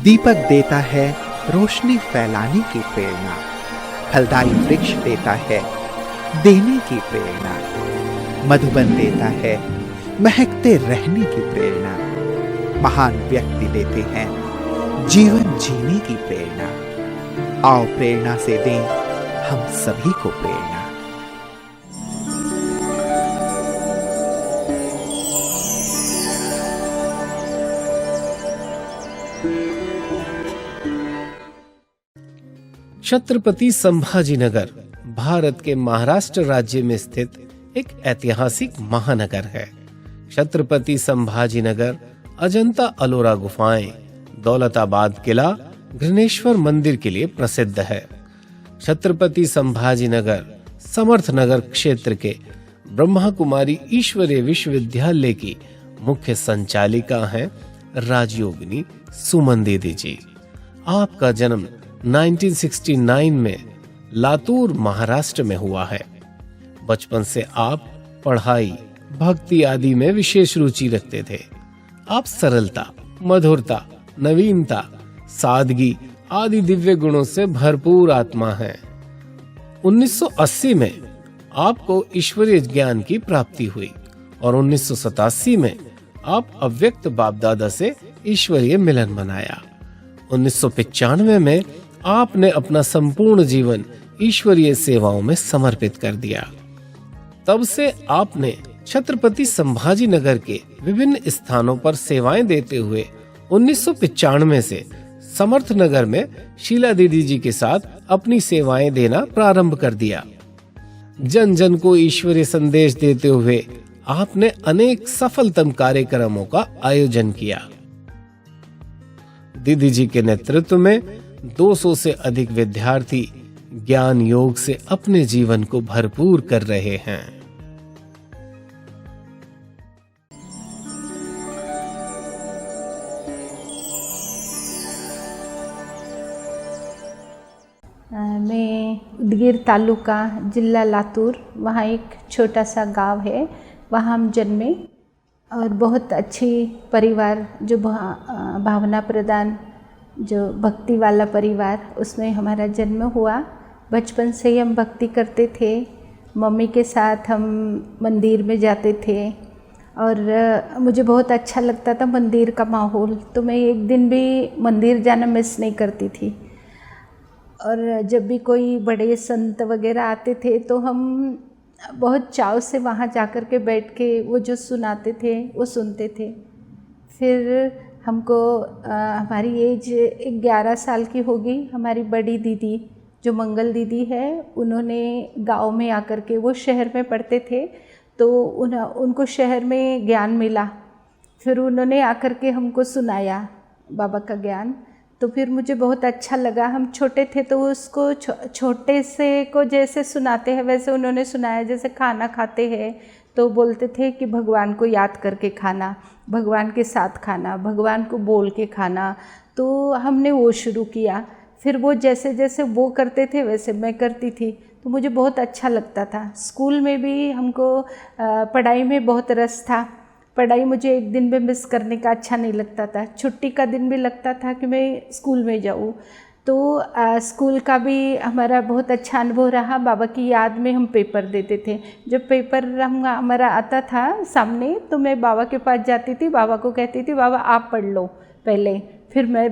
दीपक देता है रोशनी फैलाने की प्रेरणा, फलदायी वृक्ष देता है देने की प्रेरणा, मधुबन देता है महकते रहने की प्रेरणा, महान व्यक्ति देते हैं जीवन जीने की प्रेरणा। आओ प्रेरणा से दें हम सभी को प्रेरणा। छत्रपति संभाजीनगर भारत के महाराष्ट्र राज्य में स्थित एक ऐतिहासिक महानगर है। छत्रपति संभाजीनगर अजंता अलोरा गुफाएं, दौलताबाद किला, घृणेश्वर मंदिर के लिए प्रसिद्ध है। छत्रपति संभाजीनगर समर्थनगर क्षेत्र के ब्रह्मा कुमारी ईश्वरीय विश्वविद्यालय की मुख्य संचालिका हैं राजयोगिनी सुमन दीदी जी। आपका जन्म 1969 में लातूर महाराष्ट्र में हुआ है। बचपन से आप पढ़ाई, भक्ति आदि में विशेष रुचि रखते थे। आप सरलता, मधुरता, नवीनता, सादगी आदि दिव्य गुणों से भरपूर आत्मा हैं। 1980 में आपको ईश्वरीय ज्ञान की प्राप्ति हुई और 1987 में आप अव्यक्त बाप दादा से ईश्वरीय मिलन मनाया। 1995 में आपने अपना संपूर्ण जीवन ईश्वरीय सेवाओं में समर्पित कर दिया। तब से आपने छत्रपति संभाजीनगर के विभिन्न स्थानों पर सेवाएं देते हुए 1995 से समर्थनगर में शीला दीदी जी के साथ अपनी सेवाएं देना प्रारंभ कर दिया। जन जन को ईश्वरीय संदेश देते हुए आपने अनेक सफलतम कार्यक्रमों का आयोजन किया। दीदी जी के नेतृत्व में 200 से अधिक विद्यार्थी ज्ञान योग से अपने जीवन को भरपूर कर रहे हैं। मैं उदगीर तालुका जिला लातूर, वहाँ एक छोटा सा गांव है, वहाँ हम जन्मे और बहुत अच्छी परिवार, जो भावना प्रदान, जो भक्ति वाला परिवार, उसमें हमारा जन्म हुआ। बचपन से ही हम भक्ति करते थे। मम्मी के साथ हम मंदिर में जाते थे और मुझे बहुत अच्छा लगता था मंदिर का माहौल, तो मैं एक दिन भी मंदिर जाना मिस नहीं करती थी। और जब भी कोई बड़े संत वगैरह आते थे तो हम बहुत चाव से वहाँ जाकर के बैठ के वो जो सुनाते थे वो सुनते थे। फिर हमको हमारी एज 11 साल की होगी, हमारी बड़ी दीदी जो मंगल दीदी है, उन्होंने गांव में आकर के, वो शहर में पढ़ते थे तो उनको शहर में ज्ञान मिला। फिर उन्होंने आकर के हमको सुनाया बाबा का ज्ञान, तो फिर मुझे बहुत अच्छा लगा। हम छोटे थे तो उसको छोटे से को जैसे सुनाते हैं वैसे उन्होंने सुनाया। जैसे खाना खाते हैं तो बोलते थे कि भगवान को याद करके खाना, भगवान के साथ खाना, भगवान को बोल के खाना। तो हमने वो शुरू किया। फिर वो जैसे जैसे वो करते थे वैसे मैं करती थी, तो मुझे बहुत अच्छा लगता था। स्कूल में भी हमको पढ़ाई में बहुत रस था। पढ़ाई मुझे एक दिन भी मिस करने का अच्छा नहीं लगता था। छुट्टी का दिन भी लगता था कि मैं स्कूल में जाऊँ। तो स्कूल का भी हमारा बहुत अच्छा अनुभव रहा। बाबा की याद में हम पेपर देते थे। जब पेपर हमारा आता था सामने तो मैं बाबा के पास जाती थी, बाबा को कहती थी बाबा आप पढ़ लो पहले, फिर मैं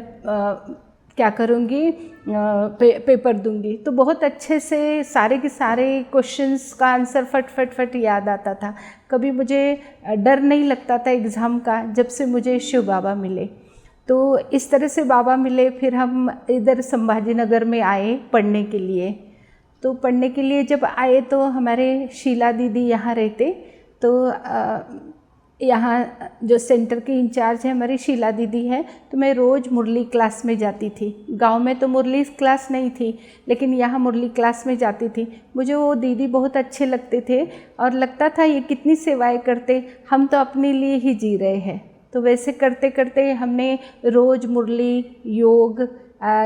क्या करूँगी, पेपर दूंगी। तो बहुत अच्छे से सारे के सारे क्वेश्चंस का आंसर फट फट फट याद आता था। कभी मुझे डर नहीं लगता था एग्ज़ाम का, जब से मुझे शिव बाबा मिले। तो इस तरह से बाबा मिले। फिर हम इधर संभाजीनगर में आए पढ़ने के लिए। तो पढ़ने के लिए जब आए तो हमारे शीला दीदी यहाँ रहते, तो यहाँ जो सेंटर की इंचार्ज है हमारी शीला दीदी है, तो मैं रोज़ मुरली क्लास में जाती थी। गांव में तो मुरली क्लास नहीं थी, लेकिन यहाँ मुरली क्लास में जाती थी। मुझे वो दीदी बहुत अच्छे लगते थे और लगता था ये कितनी सेवाएं करते, हम तो अपने लिए ही जी रहे हैं। तो वैसे करते करते हमने रोज़ मुरली, योग,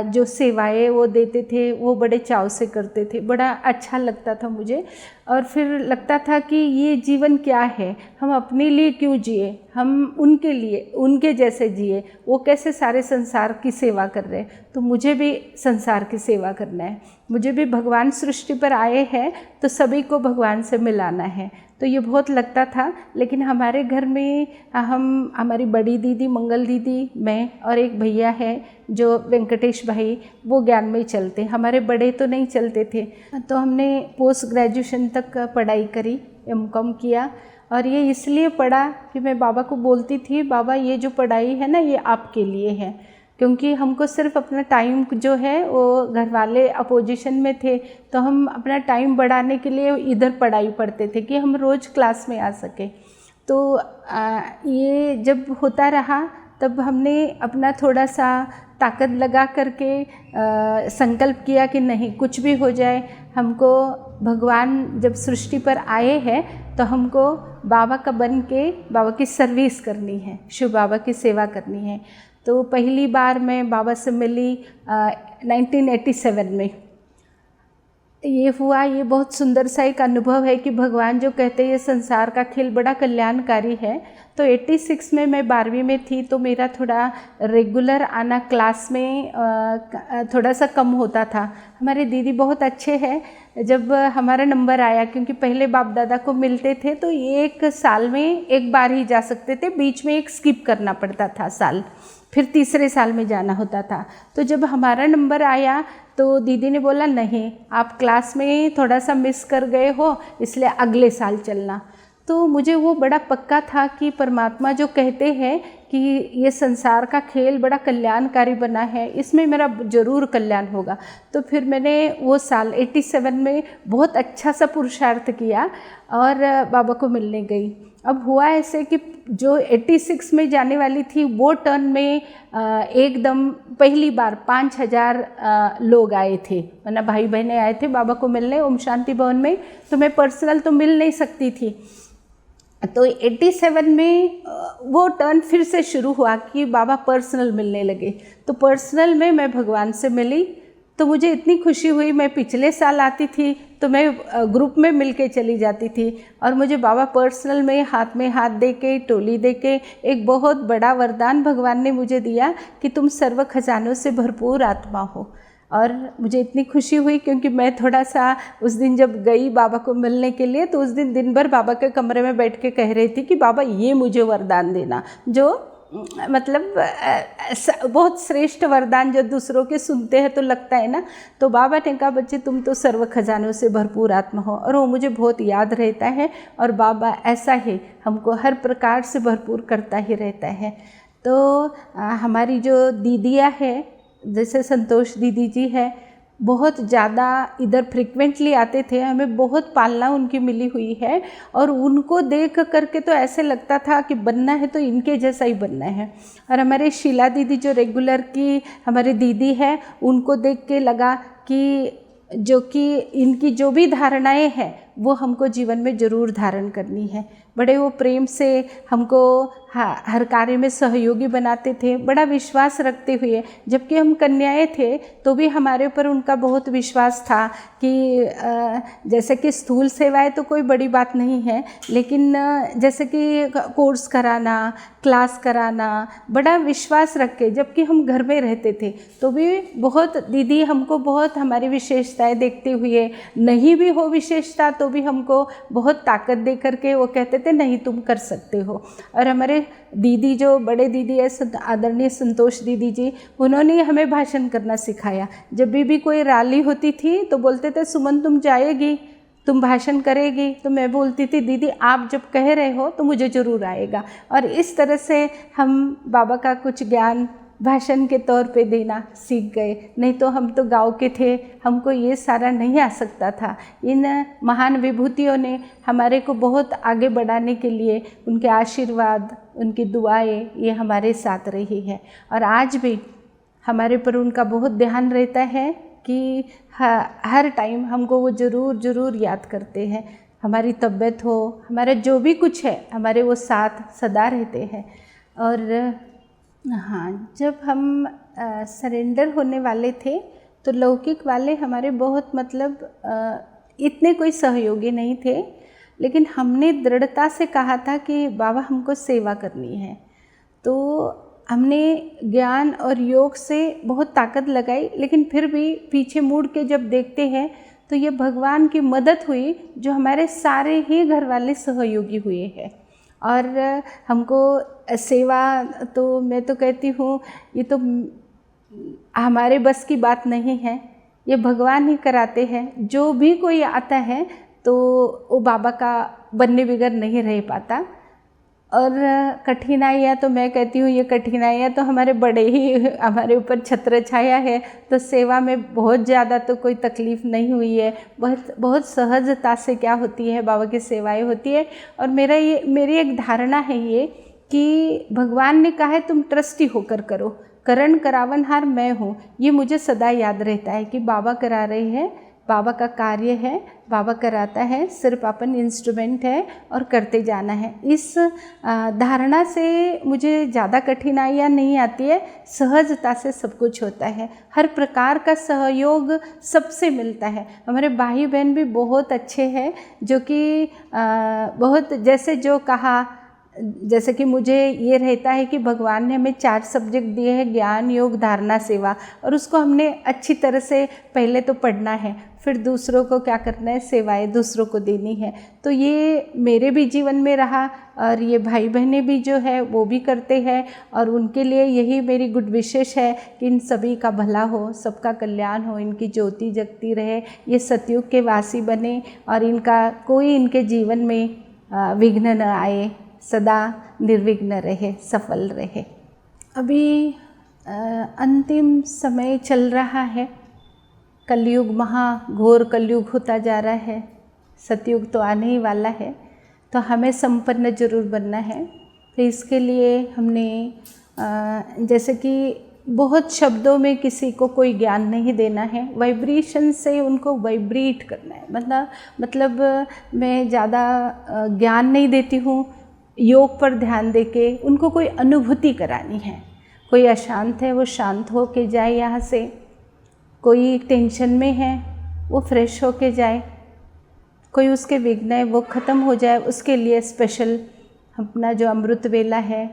जो सेवाएं वो देते थे वो बड़े चाव से करते थे। बड़ा अच्छा लगता था मुझे। और फिर लगता था कि ये जीवन क्या है, हम अपने लिए क्यों जिए, हम उनके लिए उनके जैसे जिए। वो कैसे सारे संसार की सेवा कर रहे हैं, तो मुझे भी संसार की सेवा करना है। मुझे भी भगवान सृष्टि पर आए हैं तो सभी को भगवान से मिलाना है। तो ये बहुत लगता था। लेकिन हमारे घर में हमारी बड़ी दीदी मंगल दीदी, मैं और एक भैया है जो वेंकटेश भाई, वो ज्ञान में ही चलते। हमारे बड़े तो नहीं चलते थे। तो हमने पोस्ट ग्रेजुएशन तक पढ़ाई करी, एमकॉम किया। और ये इसलिए पढ़ा कि मैं बाबा को बोलती थी, बाबा ये जो पढ़ाई है ना, ये आपके लिए है। क्योंकि हमको सिर्फ अपना टाइम जो है, वो घर वाले अपोजिशन में थे, तो हम अपना टाइम बढ़ाने के लिए इधर पढ़ाई पढ़ते थे कि हम रोज़ क्लास में आ सके। तो ये जब होता रहा तब हमने अपना थोड़ा सा ताकत लगा करके संकल्प किया कि नहीं, कुछ भी हो जाए, हमको भगवान जब सृष्टि पर आए हैं तो हमको बाबा का बन के बाबा की सर्विस करनी है, शिव बाबा की सेवा करनी है। तो पहली बार मैं बाबा से मिली 1987 में। ये हुआ, ये बहुत सुंदर सा एक अनुभव है कि भगवान जो कहते हैं ये संसार का खेल बड़ा कल्याणकारी है। तो 86 में मैं 12वीं में थी, तो मेरा थोड़ा रेगुलर आना क्लास में थोड़ा सा कम होता था। हमारे दीदी बहुत अच्छे हैं, जब हमारा नंबर आया, क्योंकि पहले बाप दादा को मिलते थे तो एक साल में एक बार ही जा सकते थे, बीच में एक स्किप करना पड़ता था साल, फिर तीसरे साल में जाना होता था। तो जब हमारा नंबर आया तो दीदी ने बोला नहीं, आप क्लास में थोड़ा सा मिस कर गए हो, इसलिए अगले साल चलना। तो मुझे वो बड़ा पक्का था कि परमात्मा जो कहते हैं कि ये संसार का खेल बड़ा कल्याणकारी बना है, इसमें मेरा ज़रूर कल्याण होगा। तो फिर मैंने वो साल 87 में बहुत अच्छा सा पुरुषार्थ किया और बाबा को मिलने गई। अब हुआ ऐसे कि जो 86 में जाने वाली थी वो टर्न में एकदम पहली बार 5000 लोग आए थे, वरना भाई बहनें आए थे बाबा को मिलने ओम शांति भवन में। तो मैं पर्सनल तो मिल नहीं सकती थी। तो 87 में वो टर्न फिर से शुरू हुआ कि बाबा पर्सनल मिलने लगे। तो पर्सनल में भगवान से मिली, तो मुझे इतनी खुशी हुई। मैं पिछले साल आती थी तो मैं ग्रुप में मिल के चली जाती थी, और मुझे बाबा पर्सनल में हाथ दे के, टोली दे के एक बहुत बड़ा वरदान भगवान ने मुझे दिया कि तुम सर्व खजानों से भरपूर आत्मा हो। और मुझे इतनी खुशी हुई क्योंकि मैं थोड़ा सा उस दिन जब गई बाबा को मिलने के लिए, तो उस दिन भर बाबा के कमरे में बैठ के कह रही थी कि बाबा ये मुझे वरदान देना, जो मतलब बहुत श्रेष्ठ वरदान जो दूसरों के सुनते हैं तो लगता है ना। तो बाबा ने कहा बच्चे तुम तो सर्व खजानों से भरपूर आत्मा हो, और वो मुझे बहुत याद रहता है। और बाबा ऐसा ही हमको हर प्रकार से भरपूर करता ही रहता है। तो हमारी जो दीदियाँ है, जैसे संतोष दीदी जी है, बहुत ज़्यादा इधर फ्रिक्वेंटली आते थे, हमें बहुत पालना उनकी मिली हुई है। और उनको देख करके तो ऐसे लगता था कि बनना है तो इनके जैसा ही बनना है। और हमारे शीला दीदी जो रेगुलर की हमारी दीदी है, उनको देख के लगा कि इनकी जो भी धारणाएं हैं वो हमको जीवन में ज़रूर धारण करनी है। बड़े वो प्रेम से हमको हर कार्य में सहयोगी बनाते थे, बड़ा विश्वास रखते हुए। जबकि हम कन्याएं थे तो भी हमारे ऊपर उनका बहुत विश्वास था कि जैसे कि स्थूल सेवाएं तो कोई बड़ी बात नहीं है, लेकिन जैसे कि कोर्स कराना, क्लास कराना, बड़ा विश्वास रख के, जबकि हम घर में रहते थे तो भी बहुत दीदी हमको बहुत हमारी विशेषताएं देखते हुए, नहीं भी हो विशेषता तो भी हमको बहुत ताकत दे करके वो कहते थे नहीं तुम कर सकते हो। और हमारे दीदी जो बड़े दीदी है आदरणीय संतोष दीदी जी, उन्होंने हमें भाषण करना सिखाया। जब भी कोई रैली होती थी तो बोलते थे सुमन तुम जाएगी, तुम भाषण करेगी। तो मैं बोलती थी दीदी आप जब कह रहे हो तो मुझे ज़रूर आएगा। और इस तरह से हम बाबा का कुछ ज्ञान भाषण के तौर पे देना सीख गए। नहीं तो हम तो गांव के थे, हमको ये सारा नहीं आ सकता था। इन महान विभूतियों ने हमारे को बहुत आगे बढ़ाने के लिए उनके आशीर्वाद, उनकी दुआएं ये हमारे साथ रही है। और आज भी हमारे पर उनका बहुत ध्यान रहता है कि हर टाइम हमको वो ज़रूर याद करते हैं। हमारी तबीयत हो, हमारा जो भी कुछ है, हमारे वो साथ सदा रहते हैं। और हाँ, जब हम सरेंडर होने वाले थे तो लौकिक वाले हमारे बहुत मतलब इतने कोई सहयोगी नहीं थे, लेकिन हमने दृढ़ता से कहा था कि बाबा हमको सेवा करनी है। तो हमने ज्ञान और योग से बहुत ताकत लगाई, लेकिन फिर भी पीछे मुड़ के जब देखते हैं तो ये भगवान की मदद हुई, जो हमारे सारे ही घर वाले सहयोगी हुए हैं। और हमको सेवा तो मैं तो कहती हूँ ये तो हमारे बस की बात नहीं है, ये भगवान ही कराते हैं। जो भी कोई आता है तो वो बाबा का बनने बगैर नहीं रह पाता। और कठिनाइयाँ तो मैं कहती हूँ ये कठिनाइयाँ तो हमारे बड़े ही हमारे ऊपर छत्र छाया है, तो सेवा में बहुत ज़्यादा तो कोई तकलीफ़ नहीं हुई है। बहुत सहजता से क्या होती है, बाबा की सेवाएं होती है। और मेरी एक धारणा है ये कि भगवान ने कहा है तुम ट्रस्टी होकर करो, करण करावनहार मैं हूँ। ये मुझे सदा याद रहता है कि बाबा करा रहे हैं, बाबा का कार्य है, बाबा कराता है, सिर्फ अपन इंस्ट्रूमेंट है और करते जाना है। इस धारणा से मुझे ज़्यादा कठिनाइयाँ नहीं आती है, सहजता से सब कुछ होता है। हर प्रकार का सहयोग सबसे मिलता है। हमारे भाई बहन भी बहुत अच्छे हैं, जो कि बहुत जैसे जो कहा, जैसे कि मुझे ये रहता है कि भगवान ने हमें 4 सब्जेक्ट दिए हैं, ज्ञान, योग, धारणा, सेवा, और उसको हमने अच्छी तरह से पहले तो पढ़ना है, फिर दूसरों को क्या करना है, सेवाएं दूसरों को देनी है। तो ये मेरे भी जीवन में रहा, और ये भाई बहनें भी जो है वो भी करते हैं, और उनके लिए यही मेरी गुड विशेष है कि इन सभी का भला हो, सबका कल्याण हो, इनकी ज्योति जगती रहे, ये सतयुग के वासी बने, और इनका कोई इनके जीवन में विघ्न न आए, सदा निर्विघ्न रहे, सफल रहे। अभी अंतिम समय चल रहा है, कलयुग महाघोर कलयुग होता जा रहा है, सतयुग तो आने ही वाला है, तो हमें संपन्न जरूर बनना है। तो इसके लिए हमने जैसे कि बहुत शब्दों में किसी को कोई ज्ञान नहीं देना है, वाइब्रेशन से उनको वाइब्रेट करना है। मतलब मैं ज़्यादा ज्ञान नहीं देती हूँ, योग पर ध्यान देके उनको कोई अनुभूति करानी है। कोई अशांत है वो शांत हो के जाए यहाँ से, कोई टेंशन में है वो फ्रेश हो के जाए, कोई उसके विघ्न है वो ख़त्म हो जाए। उसके लिए स्पेशल अपना जो अमृत वेला है,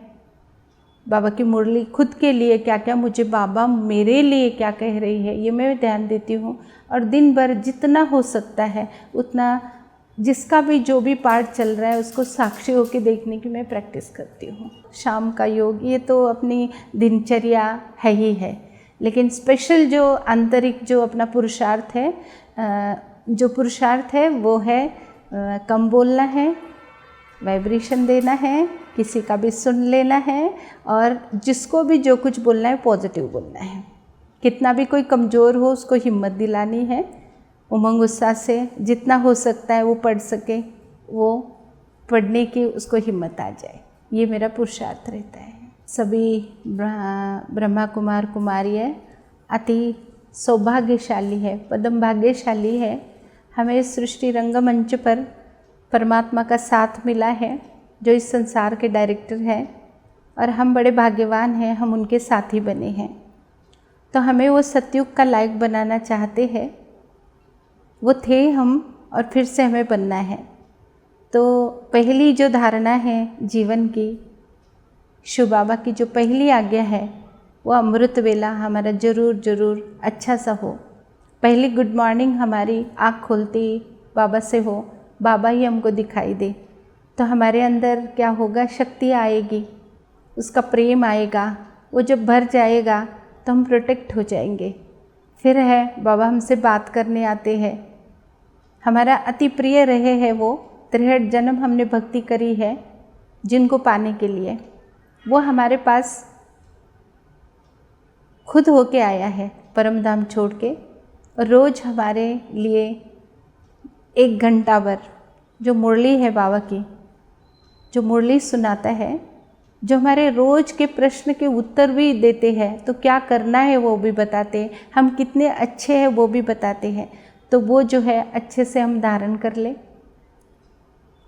बाबा की मुरली, खुद के लिए क्या क्या मुझे बाबा मेरे लिए क्या कह रही है, ये मैं ध्यान देती हूँ। और दिन भर जितना हो सकता है उतना, जिसका भी जो भी पार्ट चल रहा है उसको साक्षी होकर देखने की मैं प्रैक्टिस करती हूँ। शाम का योग ये तो अपनी दिनचर्या है ही है, लेकिन स्पेशल जो आंतरिक जो अपना पुरुषार्थ है, वो है कम बोलना है, वाइब्रेशन देना है, किसी का भी सुन लेना है, और जिसको भी जो कुछ बोलना है पॉजिटिव बोलना है। कितना भी कोई कमज़ोर हो उसको हिम्मत दिलानी है, उमंग उत्साह से जितना हो सकता है वो पढ़ सके, वो पढ़ने की उसको हिम्मत आ जाए, ये मेरा पुरुषार्थ रहता है। सभी ब्रह्मा कुमार कुमारियाँ अति सौभाग्यशाली है, पदम भाग्यशाली है। हमें सृष्टि रंगमंच पर परमात्मा का साथ मिला है, जो इस संसार के डायरेक्टर हैं, और हम बड़े भाग्यवान हैं, हम उनके साथी बने हैं। तो हमें वो सतयुग का लायक बनाना चाहते हैं, वो थे हम, और फिर से हमें बनना है। तो पहली जो धारणा है जीवन की, शिव बाबा की जो पहली आज्ञा है, वो अमृत वेला हमारा ज़रूर अच्छा सा हो। पहली गुड मॉर्निंग हमारी आँख खोलती बाबा से हो, बाबा ही हमको दिखाई दे, तो हमारे अंदर क्या होगा, शक्ति आएगी, उसका प्रेम आएगा। वो जब भर जाएगा तो हम प्रोटेक्ट हो जाएंगे। फिर है बाबा हमसे बात करने आते हैं, हमारा अति प्रिय रहे हैं वो, 63 जन्म हमने भक्ति करी है जिनको पाने के लिए, वो हमारे पास खुद होके आया है परम धाम छोड़ के, और रोज़ हमारे लिए 1 घंटा भर जो मुरली है बाबा की, जो मुरली सुनाता है, जो हमारे रोज़ के प्रश्न के उत्तर भी देते हैं, तो क्या करना है वो भी बताते हैं, हम कितने अच्छे हैं वो भी बताते हैं। तो वो जो है अच्छे से हम धारण कर ले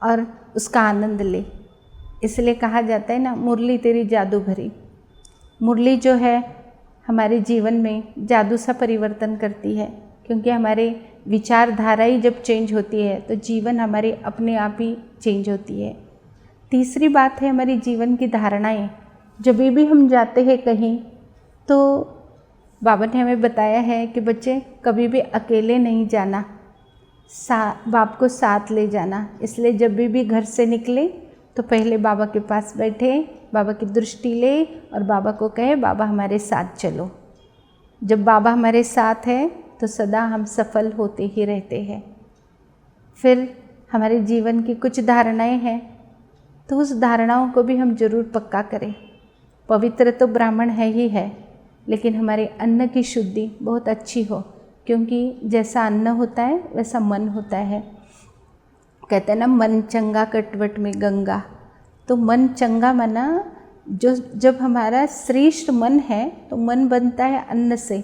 और उसका आनंद ले। इसलिए कहा जाता है ना, मुरली तेरी जादू भरी। मुरली जो है हमारे जीवन में जादू सा परिवर्तन करती है क्योंकि हमारे विचारधारा ही जब चेंज होती है तो जीवन हमारी अपने आप ही चेंज होती है। तीसरी बात है हमारी जीवन की धारणाएं। जब भी हम जाते हैं कहीं तो बाबा ने हमें बताया है कि बच्चे कभी भी अकेले नहीं जाना, बाप को साथ ले जाना। इसलिए जब भी घर से निकले तो पहले बाबा के पास बैठे, बाबा की दृष्टि ले और बाबा को कहे बाबा हमारे साथ चलो। जब बाबा हमारे साथ है तो सदा हम सफल होते ही रहते हैं। फिर हमारे जीवन की कुछ धारणाएं हैं तो उस धारणाओं को भी हम ज़रूर पक्का करें। पवित्र तो ब्राह्मण है ही है, लेकिन हमारे अन्न की शुद्धि बहुत अच्छी हो, क्योंकि जैसा अन्न होता है वैसा मन होता है। कहते हैं ना, मन चंगा कटवट में गंगा। तो मन चंगा माना जो जब हमारा श्रेष्ठ मन है तो मन बनता है अन्न से,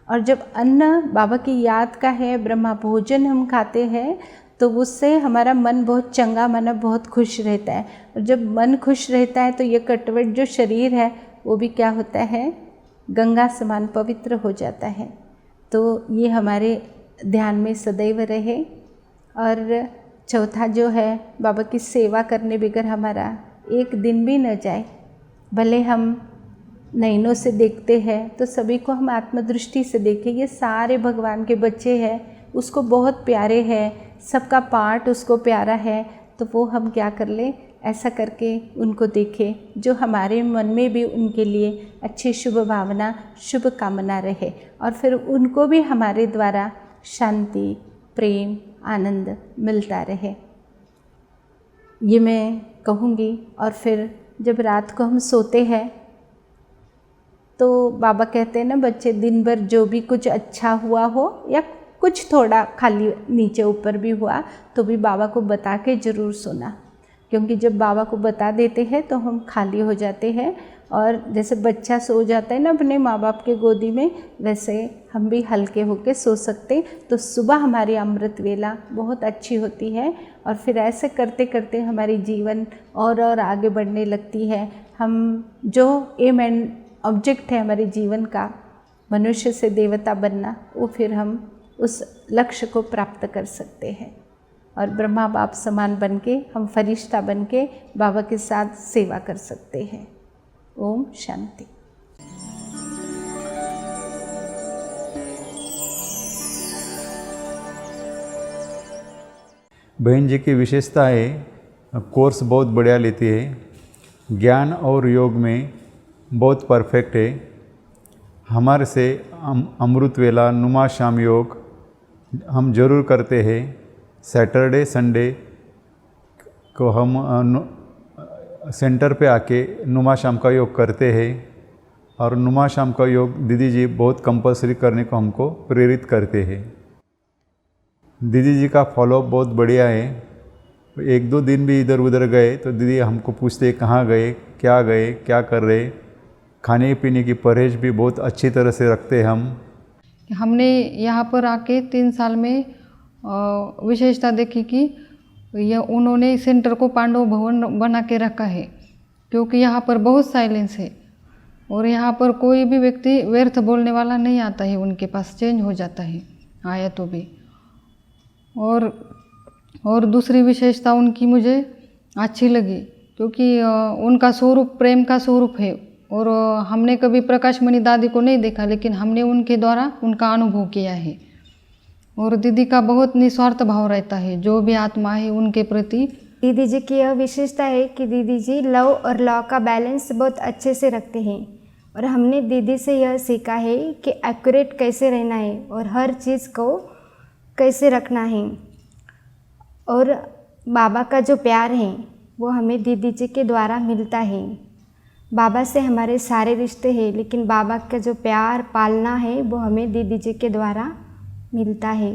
और जब अन्न बाबा की याद का है, ब्रह्मा भोजन हम खाते हैं तो उससे हमारा मन बहुत चंगा माना बहुत खुश रहता है। और जब मन खुश रहता है तो ये कटवट जो शरीर है वो भी क्या होता है, गंगा समान पवित्र हो जाता है। तो ये हमारे ध्यान में सदैव रहे। और चौथा जो है, बाबा की सेवा करने बगैर हमारा एक दिन भी न जाए। भले हम नैनों से देखते हैं तो सभी को हम आत्मदृष्टि से देखें, ये सारे भगवान के बच्चे हैं, उसको बहुत प्यारे हैं, सबका पार्ट उसको प्यारा है। तो वो हम क्या कर ले, ऐसा करके उनको देखें जो हमारे मन में भी उनके लिए अच्छी शुभ भावना, शुभ कामना रहे, और फिर उनको भी हमारे द्वारा शांति, प्रेम, आनंद मिलता रहे। ये मैं कहूँगी। और फिर जब रात को हम सोते हैं तो बाबा कहते हैं ना, बच्चे दिन भर जो भी कुछ अच्छा हुआ हो या कुछ थोड़ा खाली नीचे ऊपर भी हुआ तो भी बाबा को बता के ज़रूर सोना, क्योंकि जब बाबा को बता देते हैं तो हम खाली हो जाते हैं। और जैसे बच्चा सो जाता है ना अपने माँ बाप के गोदी में, वैसे हम भी हल्के होके सो सकते। तो सुबह हमारी अमृत वेला बहुत अच्छी होती है, और फिर ऐसे करते करते हमारी जीवन और आगे बढ़ने लगती है। हम जो एम एंड ऑब्जेक्ट है हमारे जीवन का, मनुष्य से देवता बनना, वो फिर हम उस लक्ष्य को प्राप्त कर सकते हैं। और ब्रह्मा बाप समान बन के हम फरिश्ता बन के बाबा के साथ सेवा कर सकते हैं। ओम शांति। बहन जी की विशेषता है, कोर्स बहुत बढ़िया लेती है, ज्ञान और योग में बहुत परफेक्ट है। हमारे से अमृत वेला नुमा शाम योग हम जरूर करते हैं। सैटरडे संडे को हम सेंटर पे आके नुमा शाम का योग करते हैं, और नुमा शाम का योग दीदी जी बहुत कंपलसरी करने को हमको प्रेरित करते हैं। दीदी जी का फॉलोअप बहुत बढ़िया है। एक दो दिन भी इधर उधर गए तो दीदी हमको पूछते कहाँ गए, क्या कर रहे। खाने पीने की परहेज भी बहुत अच्छी तरह से रखते हैं। हमने यहाँ पर आके 3 साल में विशेषता देखी कि यह उन्होंने सेंटर को पांडव भवन बना के रखा है, क्योंकि यहाँ पर बहुत साइलेंस है और यहाँ पर कोई भी व्यक्ति व्यर्थ बोलने वाला नहीं आता है, उनके पास चेंज हो जाता है आया तो भी। और दूसरी विशेषता उनकी मुझे अच्छी लगी, क्योंकि उनका स्वरूप प्रेम का स्वरूप है। और हमने कभी प्रकाश मणि दादी को नहीं देखा, लेकिन हमने उनके द्वारा उनका अनुभव किया है। और दीदी का बहुत निस्वार्थ भाव रहता है, जो भी आत्मा है उनके प्रति। दीदी जी की यह विशेषता है कि दीदी जी लव और लॉ का बैलेंस बहुत अच्छे से रखते हैं। और हमने दीदी से यह सीखा है कि एक्यूरेट कैसे रहना है और हर चीज़ को कैसे रखना है। और बाबा का जो प्यार है वो हमें दीदी जी के द्वारा मिलता है। बाबा से हमारे सारे रिश्ते हैं, लेकिन बाबा का जो प्यार पालना है वो हमें दीदी जी के द्वारा मिलता है।